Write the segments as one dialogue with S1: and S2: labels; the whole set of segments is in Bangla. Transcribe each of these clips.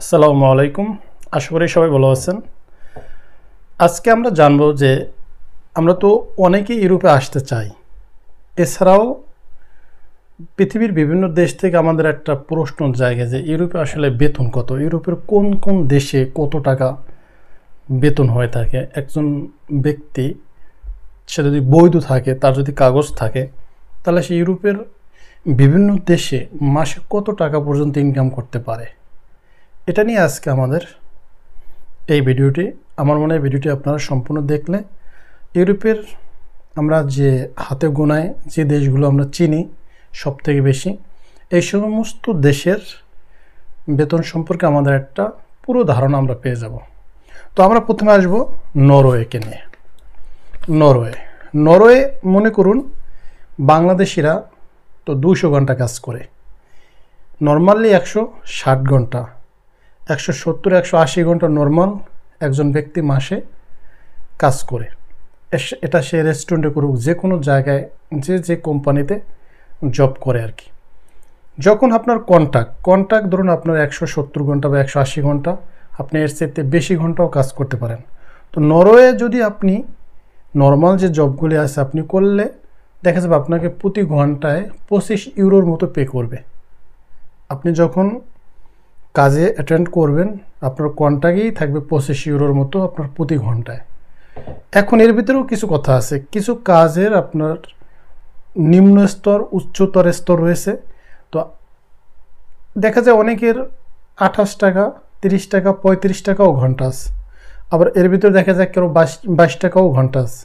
S1: আসসালামু আলাইকুম। আশা করি সবাই ভালো আছেন। আজকে আমরা জানব যে আমরা তো অনেকেই ইউরোপে আসতে চাই। এছাড়াও পৃথিবীর বিভিন্ন দেশ থেকে আমাদের একটা প্রশ্ন জায়গা যে ইউরোপে আসলে বেতন কত, ইউরোপের কোন কোন দেশে কত টাকা বেতন হয়ে থাকে। একজন ব্যক্তি সে যদি বৈধ থাকে, তার যদি কাগজ থাকে, তাহলে সে ইউরোপের বিভিন্ন দেশে মাসে কত টাকা পর্যন্ত ইনকাম করতে পারে। এটা নিয়ে আজকে আমাদের এই ভিডিওটি। আমার মনে হয় ভিডিওটি আপনারা সম্পূর্ণ দেখলে ইউরোপের আমরা যে হাতে গোনায় যে দেশগুলো আমরা চিনি সবথেকে বেশি, এই সমস্ত দেশের বেতন সম্পর্কে আমাদের একটা পুরো ধারণা আমরা পেয়ে যাব। তো আমরা প্রথমে আসব নরওয়েকে নিয়ে। নরওয়ে মনে করুন বাংলাদেশিরা তো 200 ঘন্টা কাজ করে, নর্মালি 160 ঘন্টা, 170-180 ঘন্টা নর্মাল একজন ব্যক্তি মাসে কাজ করে। এটা সে রেস্টুরেন্টে করুক, যে কোনো জায়গায় যে কোম্পানিতে জব করে আর কি। যখন আপনার কন্ট্রাক্ট ধরুন আপনার 170 ঘন্টা বা 180 ঘন্টা, আপনি এর চাইতে বেশি ঘন্টাও কাজ করতে পারেন। তো নরওয়ে যদি আপনি নর্মাল যে জবগুলি আছে আপনি করলে দেখা যাবে আপনাকে প্রতি ঘন্টায় 25 ইউরোর মতো পে করবে। আপনি যখন কাজে অ্যাটেন্ড করবেন আপনার কন্ট্রাক্টেই থাকবে 25 ইউরোর মতো আপনার প্রতি ঘন্টায়। এখন এর ভিতরেও কিছু কথা আছে, কিছু কাজের আপনার নিম্ন স্তর উচ্চতর স্তর রয়েছে। তো দেখা যায় অনেকের 28 টাকা, 30 টাকা, 35 টাকাও ঘন্টা আছে, আবার এর ভিতরে দেখা যায় কেউ 22 টাকাও ঘন্টা আছে।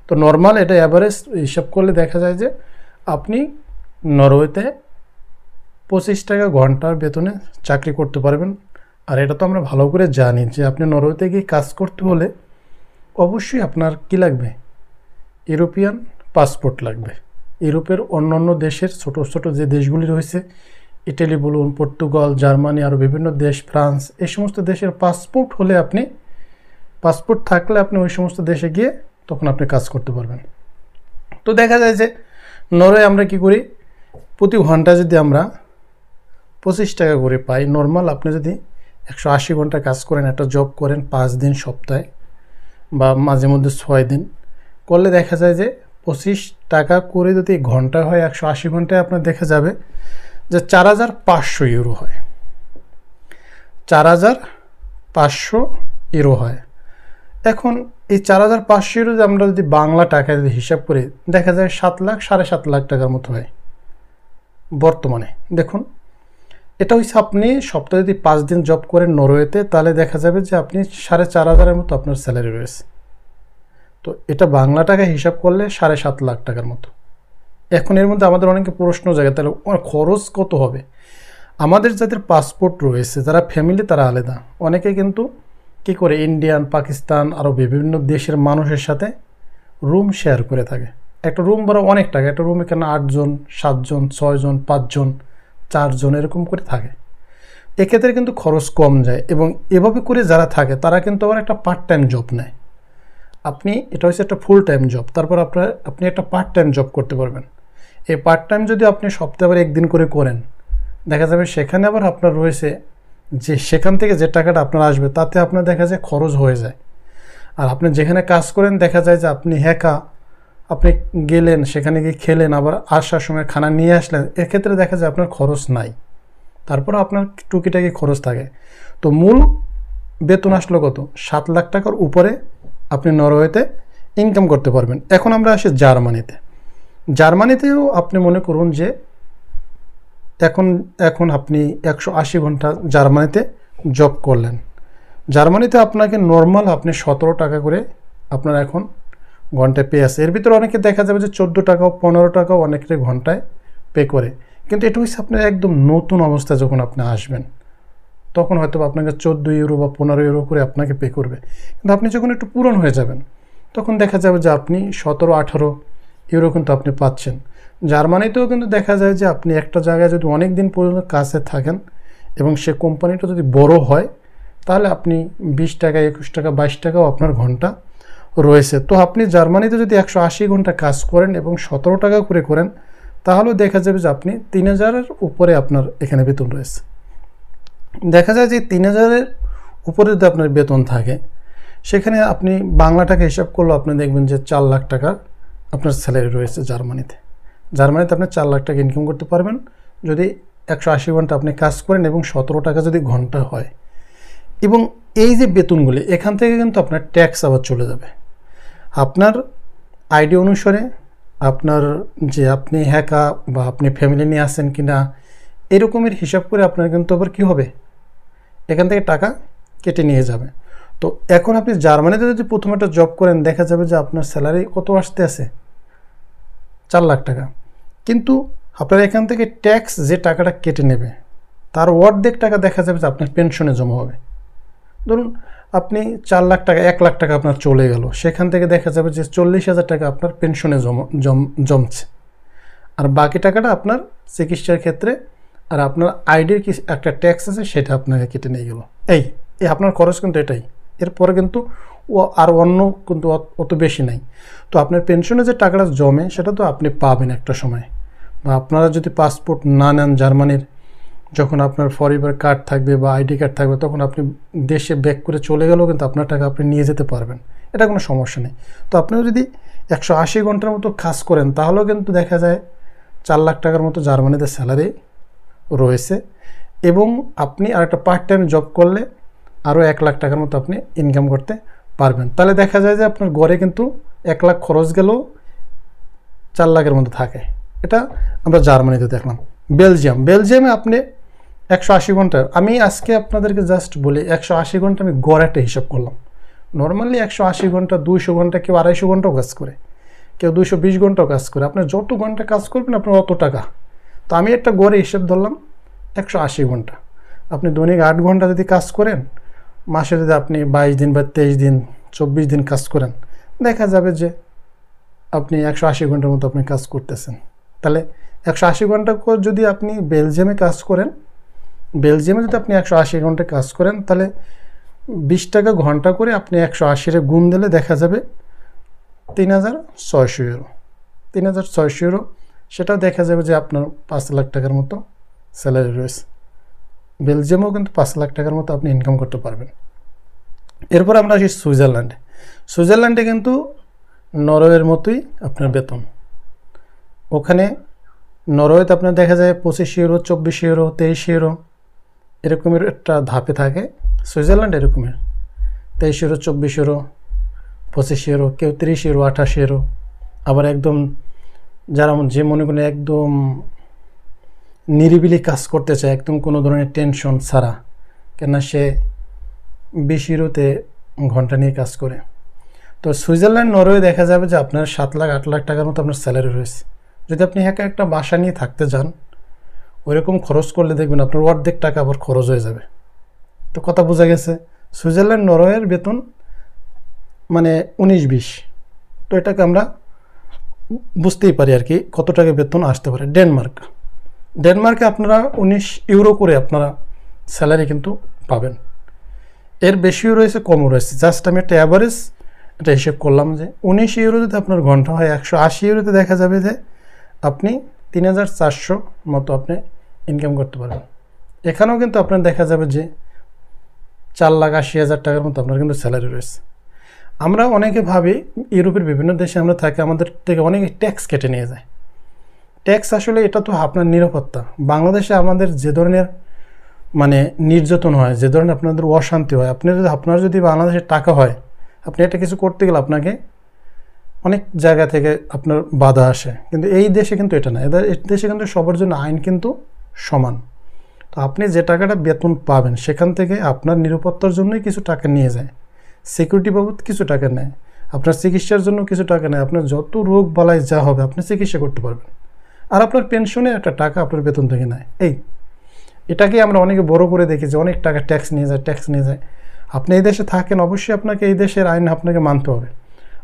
S1: তো নর্মাল এটা অ্যাভারেজ হিসাব করলে দেখা যায় যে আপনি নরওয়েতে 25 টাকা ঘন্টার বেতনে চাকরি করতে পারবেন। আর এটা তো আমরা ভালো করে জানি যে আপনি নরওয়েতে গিয়ে কাজ করতে হলে অবশ্যই আপনার কি লাগবে, ইউরোপিয়ান পাসপোর্ট লাগবে। ইউরোপের অন্যান্য দেশের ছোট ছোট যে দেশগুলি রয়েছে, ইটালি বলুন, পর্তুগাল, জার্মানি, আরও বিভিন্ন দেশ, ফ্রান্স, এই সমস্ত দেশের পাসপোর্ট হলে পাসপোর্ট থাকলে আপনি ওই সমস্ত দেশে গিয়ে তখন আপনি কাজ করতে পারবেন। তো দেখা যায় যে নরওয়ে আমরা কি করি, প্রতি ঘন্টা যদি আমরা 25 টাকা করে পাই, নর্মাল আপনি যদি 180 ঘন্টা কাজ করেন, একটা জব করেন 5 দিন সপ্তাহে বা মাঝে মধ্যে 6 দিন করলে দেখা যায় যে 25 টাকা করে যদি ঘন্টা হয় 180 ঘন্টায় আপনার দেখা যাবে যে 4500 ইউরো হয়। 4500 ইউরো হয়। এখন এই 4500 ইউরো আমরা যদি বাংলা টাকায় যদি হিসাব করি দেখা যায় 7 লাখ 7.5 লাখ টাকার মতো হয় বর্তমানে। দেখুন, এটা হচ্ছে আপনি সপ্তাহে যদি 5 দিন জব করেন নরওয়েতে, তাহলে দেখা যাবে যে আপনি 4500 মতো আপনার স্যালারি রয়েছে। তো এটা বাংলা টাকায় হিসাব করলে 7.5 লাখ টাকার মতো। এখন এর মধ্যে আমাদের অনেকে প্রশ্ন জাগে, তাহলে খরচ কত হবে? আমাদের যাদের পাসপোর্ট রয়েছে, যারা ফ্যামিলি, তারা আলাদা। অনেকে কিন্তু কী করে ইন্ডিয়ান, পাকিস্তান, আরও বিভিন্ন দেশের মানুষের সাথে রুম শেয়ার করে থাকে। একটা রুম ভাড়া অনেক টাকা, একটা রুমে কেন 8 জন, 7 জন, 6 জন, 5 জন, 4 জন এরকম করে থাকে। এক্ষেত্রে কিন্তু খরচ কম যায়। এবং এভাবে করে যারা থাকে তারা কিন্তু আবার একটা পার্ট টাইম জব নেয়। এটা হচ্ছে একটা ফুল টাইম জব, তারপর আপনি একটা পার্ট টাইম জব করতে পারবেন। এই পার্ট টাইম যদি আপনি সপ্তাহে আবার একদিন করে করেন, দেখা যাবে সেখানে আবার আপনার রয়েছে যে সেখান থেকে যে টাকাটা আপনার আসবে তাতে আপনার দেখা যায় খরচ হয়ে যায়। আর আপনি যেখানে কাজ করেন দেখা যায় যে আপনি গেলেন, সেখানে গিয়ে খেলেন, আবার আসার সময় খানা নিয়ে আসলেন, এক্ষেত্রে দেখা যায় আপনার খরচ নাই, তারপর আপনার টুকিটাকি খরচ থাকে। তো মূল বেতন আসলো কত? 7 লাখ টাকার উপরে আপনি নরওয়েতে ইনকাম করতে পারবেন। এখন আমরা আসি জার্মানিতেও আপনি মনে করুন যে এখন আপনি 180 ঘন্টা জার্মানিতে জব করলেন। জার্মানিতে আপনাকে নর্মাল আপনি 17 টাকা করে আপনার এখন ঘন্টায় পে আছে। এর ভিতরে অনেকে দেখা যাবে যে 14 টাকাও 15 টাকাও অনেকের ঘন্টায় পে করে। কিন্তু এটা হচ্ছে আপনার একদম নতুন অবস্থায় যখন আপনি আসবেন তখন হয়তো আপনাকে 14 ইউরো বা 15 ইউরো করে আপনাকে পে করবে। কিন্তু আপনি যখন একটু পুরন হয়ে যাবেন তখন দেখা যাবে যে আপনি 17-18 ইউরো কিন্তু আপনি পাচ্ছেন। জার্মানিতেও কিন্তু দেখা যায় যে আপনি একটা জায়গায় যদি অনেক দিন পর্যন্ত কাজে থাকেন এবং সে কোম্পানিটা যদি বড় হয় তাহলে আপনি 20 টাকা, 21 টাকা, 22 টাকাও আপনার ঘন্টা রয়েছে। তো আপনি জার্মানিতে যদি 180 ঘন্টা কাজ করেন এবং 17 টাকা করে করেন তাহলেও দেখা যাবে যে আপনি 3000-এর উপরে আপনার এখানে বেতন রয়েছে। দেখা যায় যে 3000-এর উপরে যদি আপনার বেতন থাকে, সেখানে আপনি বাংলা টাকা হিসাব করলেও আপনি দেখবেন যে 4 লাখ টাকা আপনার স্যালারি রয়েছে জার্মানিতে। জার্মানিতে আপনি 4 লাখ টাকা ইনকাম করতে পারবেন যদি 180 ঘন্টা আপনি কাজ করেন এবং 17 টাকা যদি ঘন্টা হয়। এবং এই যে বেতনগুলি, এখান থেকে কিন্তু আপনার ট্যাক্স আবার চলে যাবে আপনার আইডি অনুসারে, আপনার যে আপনি একা বা আপনি ফ্যামিলি নিয়ে আসেন কি না এরকমের হিসাব করে আপনার কিন্তু আবার কী হবে, এখান থেকে টাকা কেটে নিয়ে যাবে। তো এখন আপনি জার্মানিতে যদি প্রথমে একটা জব করেন, দেখা যাবে যে আপনার স্যালারি কত আসতে আছে, 4 লাখ টাকা। কিন্তু আপনার এখান থেকে ট্যাক্স যে টাকাটা কেটে নেবে তার অর্ধেক টাকা দেখা যাবে যে আপনার পেনশনে জমা হবে। ধরুন আপনি 4 লাখ টাকা, 1 লাখ টাকা আপনার চলে গেল, সেখান থেকে দেখা যাবে যে 40,000 টাকা আপনার পেনশনে জমছে, আর বাকি টাকাটা আপনার চিকিৎসার ক্ষেত্রে আর আপনার আইডির কি একটা ট্যাক্স আছে সেটা আপনাকে কেটে নিয়ে গেল। এই আপনার খরচ কিন্তু এটাই, এরপরে কিন্তু আর অন্য কিন্তু অত বেশি নাই। তো আপনার পেনশনে যে টাকাটা জমে সেটা তো আপনি পাবেন একটা সময়, বা আপনারা যদি পাসপোর্ট না নেন জার্মানির, যখন আপনার ফরএভার কার্ড থাকবে বা আইডি কার্ড থাকবে, তখন আপনি দেশে ব্যাক করে চলে গেলেও কিন্তু আপনার টাকা আপনি নিয়ে যেতে পারবেন, এটা কোনো সমস্যা নেই। তো আপনিও যদি 180 ঘন্টার মতো কাজ করেন তাহলেও কিন্তু দেখা যায় 4 লাখ টাকার মতো জার্মানিতে স্যালারি রয়েছে। এবং আপনি আর একটা পার্ট টাইম জব করলে আরও 1 লাখ টাকার মতো আপনি ইনকাম করতে পারবেন। তাহলে দেখা যায় যে আপনার গড়ে কিন্তু 1 লাখ খরচ গেলেও 4 লাখের মতো থাকে। এটা আমরা জার্মানিতে দেখলাম। বেলজিয়ামে আপনি 180 ঘন্টা, আমি আজকে আপনাদেরকে জাস্ট বলি 180 ঘন্টা আমি গড় একটা হিসাব করলাম। নর্মালি 180 ঘন্টা, 200 ঘন্টা, কেউ 250 ঘন্টাও কাজ করে, কেউ 220 ঘন্টাও কাজ করে। আপনি যত ঘন্টা কাজ করবেন আপনার অত টাকা। তো আমি একটা গড়ে হিসাব ধরলাম 180 ঘন্টা। আপনি দৈনিক 8 ঘন্টা যদি কাজ করেন, মাসে যদি আপনি 22 দিন বা 23 দিন 24 দিন কাজ করেন, দেখা যাবে যে আপনি 180 ঘন্টার মতো আপনি কাজ করতেছেন। তাহলে 180 ঘন্টা যদি আপনি বেলজিয়ামে কাজ করেন, বেলজিয়ামে যদি আপনি 180 ঘন্টা কাজ করেন, তাহলে 20 টাকা ঘন্টা করে আপনি 180-এ গুণ দিলে দেখা যাবে 3600 ইউরো। 3600 ইউরো, সেটা দেখা যাবে যে আপনার 5 লাখ টাকার মতো স্যালারি রয়েছে। বেলজিয়ামেও কিন্তু 5 লাখ টাকার মতো আপনি ইনকাম করতে পারবেন। এরপর আমরা আসি সুইজারল্যান্ডে কিন্তু নরওয়ের মতোই আপনার বেতন। ওখানে নরওয়েতে আপনার দেখা যায় 25 ইউরো, 24 ইউরো, 23 ইউরো এরকমের একটা ধাপে থাকে। সুইজারল্যান্ড এরকমের 23 ইউরো, 24 ইউরো, 25 ইউরো, কেউ 30 ইউরো, 28 ইউরো। আবার একদম যারা যে মনে করেন একদম নিরিবিলি কাজ করতে চায়, একদম কোনো ধরনের টেনশন ছাড়া, কেননা সে 20 ইউরোতে ঘন্টা নিয়ে কাজ করে। তো সুইজারল্যান্ড, নরওয়ে দেখা যাবে যে আপনার 7 লাখ 8 লাখ টাকার মতো আপনার স্যালারি রয়েছে। যদি আপনি একটা বাসা নিয়ে থাকতে যান, ওইরকম খরচ করলে দেখবেন আপনার অর্ধেক টাকা আবার খরচ হয়ে যাবে। তো কথা বোঝা গেছে, সুইজারল্যান্ড নরওয়ের বেতন মানে 19-20। তো এটাকে আমরা বুঝতেই পারি আর কি কত টাকা বেতন আসতে পারে। ডেনমার্কে আপনারা 19 ইউরো করে আপনারা স্যালারি কিন্তু পাবেন। এর বেশিও রয়েছে, কমও রয়েছে। জাস্ট আমি একটা অ্যাভারেজ এটা হিসেব করলাম যে 19 ইউরো যদি আপনার ঘন্টা হয়, 180 ইউরোতে দেখা যাবে যে আপনি 3400 মতো আপনি ইনকাম করতে পারবেন। এখানেও কিন্তু আপনার দেখা যাবে যে 4,80,000 টাকার মতো আপনার কিন্তু স্যালারি রয়েছে। আমরা অনেকে ভাবি ইউরোপের বিভিন্ন দেশে আমরা থাকি, আমাদের থেকে অনেকে ট্যাক্স কেটে নিয়ে যায়। ট্যাক্স আসলে এটা তো আপনার নিরাপত্তা। বাংলাদেশে আমাদের যে ধরনের মানে নির্যাতন হয়, যে ধরনের আপনাদের অশান্তি হয়, আপনার যদি বাংলাদেশের টাকা হয়, আপনি এটা কিছু করতে গেলে আপনাকে অনেক জায়গা থেকে আপনার বাধা আসে। কিন্তু এই দেশে কিন্তু এটা না। এই দেশে কিন্তু সবার জন্য আইন কিন্তু সমান। তো আপনি যে টাকাটা বেতন পাবেন সেখান থেকে আপনার নিরাপত্তার জন্যই কিছু টাকা নিয়ে যায়, সিকিউরিটি বাবদ কিছু টাকা নেয়, আপনার চিকিৎসার জন্য কিছু টাকা নেয়। আপনার যত রোগ বালাই যা হবে আপনি চিকিৎসা করতে পারবেন। আর আপনার পেনশনে একটা টাকা আপনার বেতন থেকে নেয়। এটাকে আমরা অনেকে বড় করে দেখি যে অনেক টাকা ট্যাক্স নিয়ে যায়। আপনি এই দেশে থাকেন, অবশ্যই আপনাকে এই দেশের আইন আপনাকে মানতে হবে।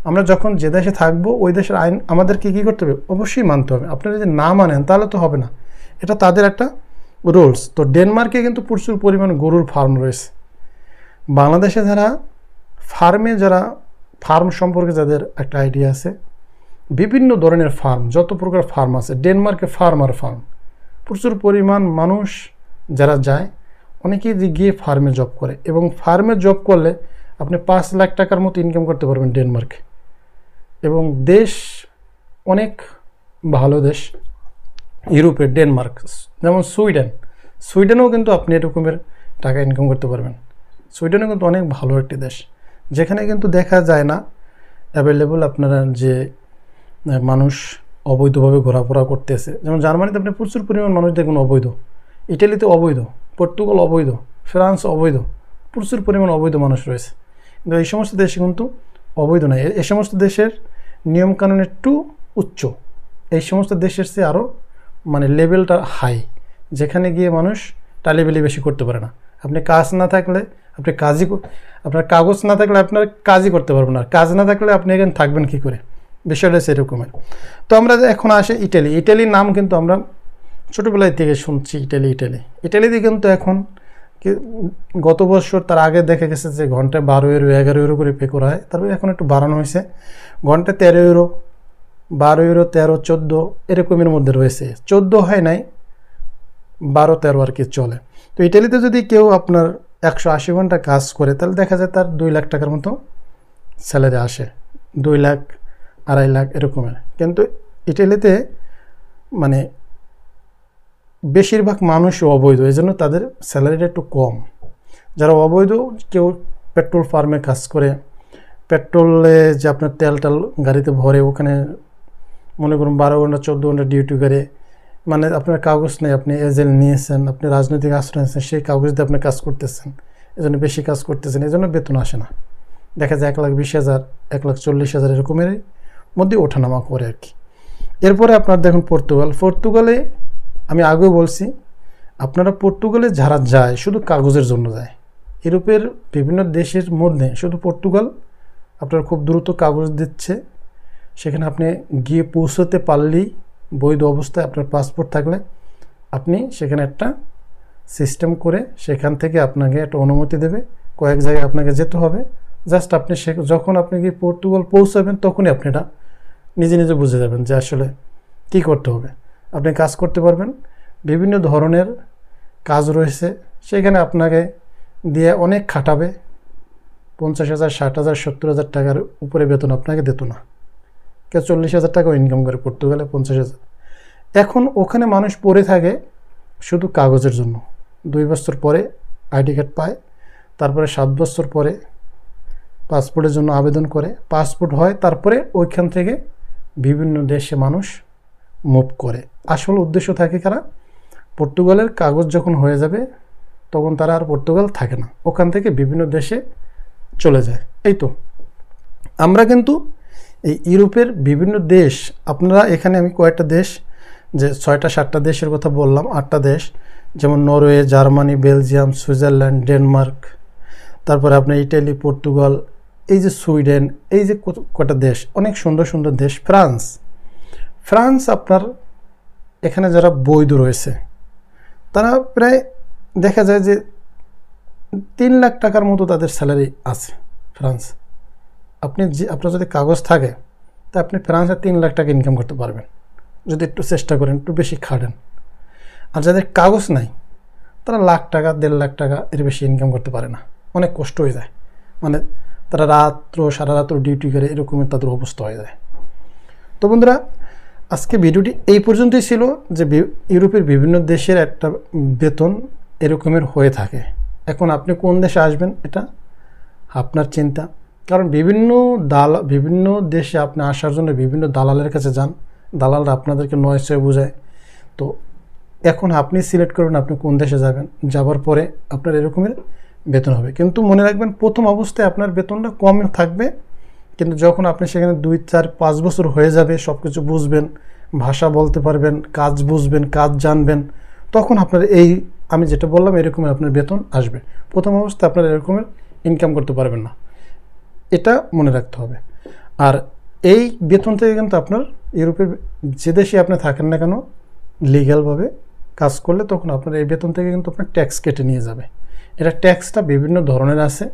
S1: আমরা যখন যে দেশে থাকবো ওই দেশের আইন আমাদেরকে কী করতে হবে, অবশ্যই মানতে হবে। আপনারা যদি না মানেন তাহলে তো হবে না, এটা তাদের একটা রুলস। তো ডেনমার্কে কিন্তু প্রচুর পরিমাণ গরুর ফার্ম রয়েছে। বাংলাদেশে যারা ফার্ম সম্পর্কে যাদের একটা আইডিয়া আছে, বিভিন্ন ধরনের ফার্ম, যত প্রকার ফার্ম আছে ডেনমার্কে ফার্ম প্রচুর পরিমাণ মানুষ যারা যায় অনেকেই গিয়ে ফার্মে জব করে, এবং ফার্মে জব করলে আপনি 5 লাখ টাকার মতো ইনকাম করতে পারবেন ডেনমার্কে। এবং দেশ অনেক ভালো দেশ ইউরোপের, ডেনমার্ক, যেমন সুইডেনেও কিন্তু আপনি এরকমের টাকা ইনকাম করতে পারবেন। সুইডেনও কিন্তু অনেক ভালো একটি দেশ, যেখানে কিন্তু দেখা যায় না অ্যাভেলেবল আপনারা যে মানুষ অবৈধভাবে ঘোরাফেরা করতেছে। যেমন জার্মানিতে আপনি প্রচুর পরিমাণ মানুষ দেখুন অবৈধ, ইটালিতে অবৈধ, পর্তুগাল অবৈধ, ফ্রান্স অবৈধ, প্রচুর পরিমাণ অবৈধ মানুষ রয়েছে। কিন্তু এই সমস্ত দেশে কিন্তু অবৈধ নয়। এই সমস্ত দেশের নিয়মকানুন একটু উচ্চ, এই সমস্ত দেশের চেয়ে আরও মানে লেভেলটা হাই, যেখানে গিয়ে মানুষ টালিবেলি বেশি করতে পারে না। আপনি কাজ না থাকলে আপনি আপনার কাগজ না থাকলে আপনার কাজই করতে পারবেন না, কাজ না থাকলে আপনি এখানে থাকবেন কী করে, বিষয়টা সেরকমের। তো আমরা এখন আসে ইটালির নাম কিন্তু আমরা ছোটোবেলায় থেকে শুনছি ইটালিতে কিন্তু এখন গত বছর তার আগে দেখা গেছে যে ঘন্টায় 12 ইউরো 11 ইউরো করে পে করা হয়, তারপরে এখন একটু বাড়ানো হয়েছে, ঘন্টায় 13 ইউরো 12 ইউরো 13 14 এরকমের মধ্যে রয়েছে, 14 হয় নাই, 12 13 আর কি চলে। তো ইটালিতে যদি কেউ আপনার 180 ঘন্টা কাজ করে তাহলে দেখা যায় তার 2 লাখ টাকার মতো স্যালারি আসে, 2 লাখ 2.5 লাখ এরকমের। কিন্তু ইটালিতে মানে বেশিরভাগ মানুষই অবৈধ, এই জন্য তাদের স্যালারিটা একটু কম। যারা অবৈধ, কেউ পেট্রোল ফার্মে কাজ করে, পেট্রোলে যে আপনার তেল গাড়িতে ভরে, ওখানে মনে করুন 12 ঘন্টা 14 ঘন্টা ডিউটি করে, মানে আপনার কাগজ নেই, আপনি এজেন্ট নিয়েছেন, আপনি রাজনৈতিক আশ্রয় নিয়েছেন, সেই কাগজ দিয়ে আপনি কাজ করতেছেন, এজন্য বেশি কাজ করতেছেন, এজন্য বেতন আসে না। দেখা যায় 1,20,000 1,40,000 এরকমের মধ্যে ওঠানামা করে আর কি। এরপরে আপনার দেখুন পর্তুগালে আমি আগেও বলছি, আপনারা পর্তুগালে যারা যায় শুধু কাগজের জন্য যায়। ইউরোপের বিভিন্ন দেশের মধ্যে শুধু পর্তুগাল আপনার খুব দ্রুত কাগজ দিচ্ছে, সেখানে আপনি গিয়ে পৌঁছতে পারলেই বৈধ অবস্থায় আপনার পাসপোর্ট থাকলে আপনি সেখানে একটা সিস্টেম করে সেখান থেকে আপনাকে একটা অনুমতি দেবে, কয়েক জায়গায় আপনাকে যেতে হবে। জাস্ট আপনি যখন আপনি গিয়ে পর্তুগাল পৌঁছাবেন তখনই আপনি এটা নিজে নিজে বুঝে যাবেন যে আসলে কী করতে হবে। আপনি কাজ করতে পারবেন, বিভিন্ন ধরনের কাজ রয়েছে, সেখানে আপনাকে দিয়ে অনেক খাটাবে, 50,000 60,000 70,000 টাকার উপরে বেতন আপনাকে দিত না। কেউ 40,000 টাকাও ইনকাম করে পর্তুগালে, 50,000। এখন ওখানে মানুষ পড়ে থাকে শুধু কাগজের জন্য। 2 বছর পরে আইডি কার্ড পায়, তারপরে 7 বছর পরে পাসপোর্টের জন্য আবেদন করে, পাসপোর্ট হয়, তারপরে ওইখান থেকে বিভিন্ন দেশে মানুষ মুভ করে। আসল উদ্দেশ্য থাকে কারা, পর্তুগালের কাগজ যখন হয়ে যাবে তখন তারা আর পর্তুগাল থাকে না, ওখান থেকে বিভিন্ন দেশে চলে যায়। এই তো আমরা কিন্তু এই ইউরোপের বিভিন্ন দেশ, আপনারা এখানে আমি কয়েকটা দেশ, যে 6টা 7টা দেশের কথা বললাম, 8টা দেশ, যেমন Norway, Germany, Belgium, Switzerland, Denmark, তারপরে আপনার ইটালি, পর্তুগাল, এই যে সুইডেন, এই যে কটা দেশ, অনেক সুন্দর সুন্দর দেশ। ফ্রান্স আপনার এখানে যারা বৈধ রয়েছে তারা প্রায় দেখা যায় যে 3 লাখ টাকার মতো তাদের স্যালারি আছে ফ্রান্স। আপনার যদি কাগজ থাকে তা আপনি ফ্রান্সে 3 লাখ টাকা ইনকাম করতে পারবেন যদি একটু চেষ্টা করেন, একটু বেশি খাটেন। আর যাদের কাগজ নাই তারা লাখ টাকা 1.5 লাখ টাকা এর বেশি ইনকাম করতে পারে না, অনেক কষ্ট হয়ে যায়, মানে তারা সারা রাত্র ডিউটি করে, এরকমই তাদের অবস্থা হয়ে যায়। তো বন্ধুরা, আজকে ভিডিওটি এই পর্যন্তই ছিল, যে ইউরোপের বিভিন্ন দেশের একটা বেতন এরকমের হয়ে থাকে। এখন আপনি কোন দেশে আসবেন এটা আপনার চিন্তা, কারণ বিভিন্ন দেশে আপনি আসার জন্য বিভিন্ন দালালের কাছে যান, দালালরা আপনাদেরকে নয় ছয় বোঝায়। তো এখন আপনি সিলেক্ট করবেন আপনি কোন দেশে যাবেন, যাবার পরে আপনার এরকমের বেতন হবে। কিন্তু মনে রাখবেন, প্রথম অবস্থায় আপনার বেতনটা কম থাকবে, কিন্তু যখন আপনি সেখানে 2 4 5 বছর হয়ে যাবে, সব কিছু বুঝবেন, ভাষা বলতে পারবেন, কাজ বুঝবেন, কাজ জানবেন, তখন আপনার এই আমি যেটা বললাম এরকমের আপনার বেতন আসবে। প্রথম অবস্থায় আপনার এরকমের ইনকাম করতে পারবেন না, এটা মনে রাখতে হবে। আর এই বেতন থেকে কিন্তু আপনার ইউরোপের যে দেশে আপনি থাকেন না কেন, লিগ্যালভাবে কাজ করলে তখন আপনার এই বেতন থেকে কিন্তু আপনার ট্যাক্স কেটে নিয়ে যাবে। এটা ট্যাক্সটা বিভিন্ন ধরনের আছে,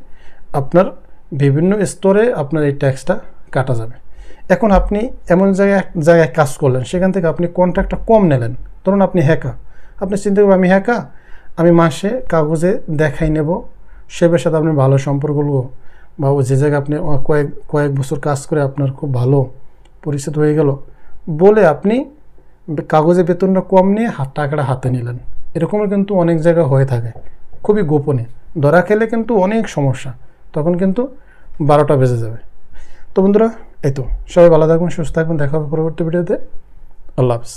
S1: আপনার বিভিন্ন স্তরে আপনার এই ট্যাক্সটা কাটা যাবে। এখন আপনি এমন জায়গায় কাজ করলেন, সেখান থেকে আপনি কন্ট্রাক্টটা কম নিলেন, ধরুন আপনি হ্যাকা, আপনি চিন্তা করবেন আমি হ্যাকা, আমি মাসে কাগজে দেখাই নেব, সেবের সাথে আপনি ভালো সম্পর্ক করবো, বা যে জায়গায় আপনি কয়েক বছর কাজ করে আপনার খুব ভালো পরিচিত হয়ে গেল বলে আপনি কাগজে বেতনটা কম নিয়ে টাকাটা হাতে নিলেন। এরকমও কিন্তু অনেক জায়গায় হয়ে থাকে, খুবই গোপনে। ধরা খেলে কিন্তু অনেক সমস্যা, তখন কিন্তু 12টা বেজে যাবে। তো বন্ধুরা, এই তো, সবাই ভালো থাকবেন, সুস্থ থাকবেন, দেখা হবে পরবর্তী ভিডিওতে। আল্লাহ হাফিজ।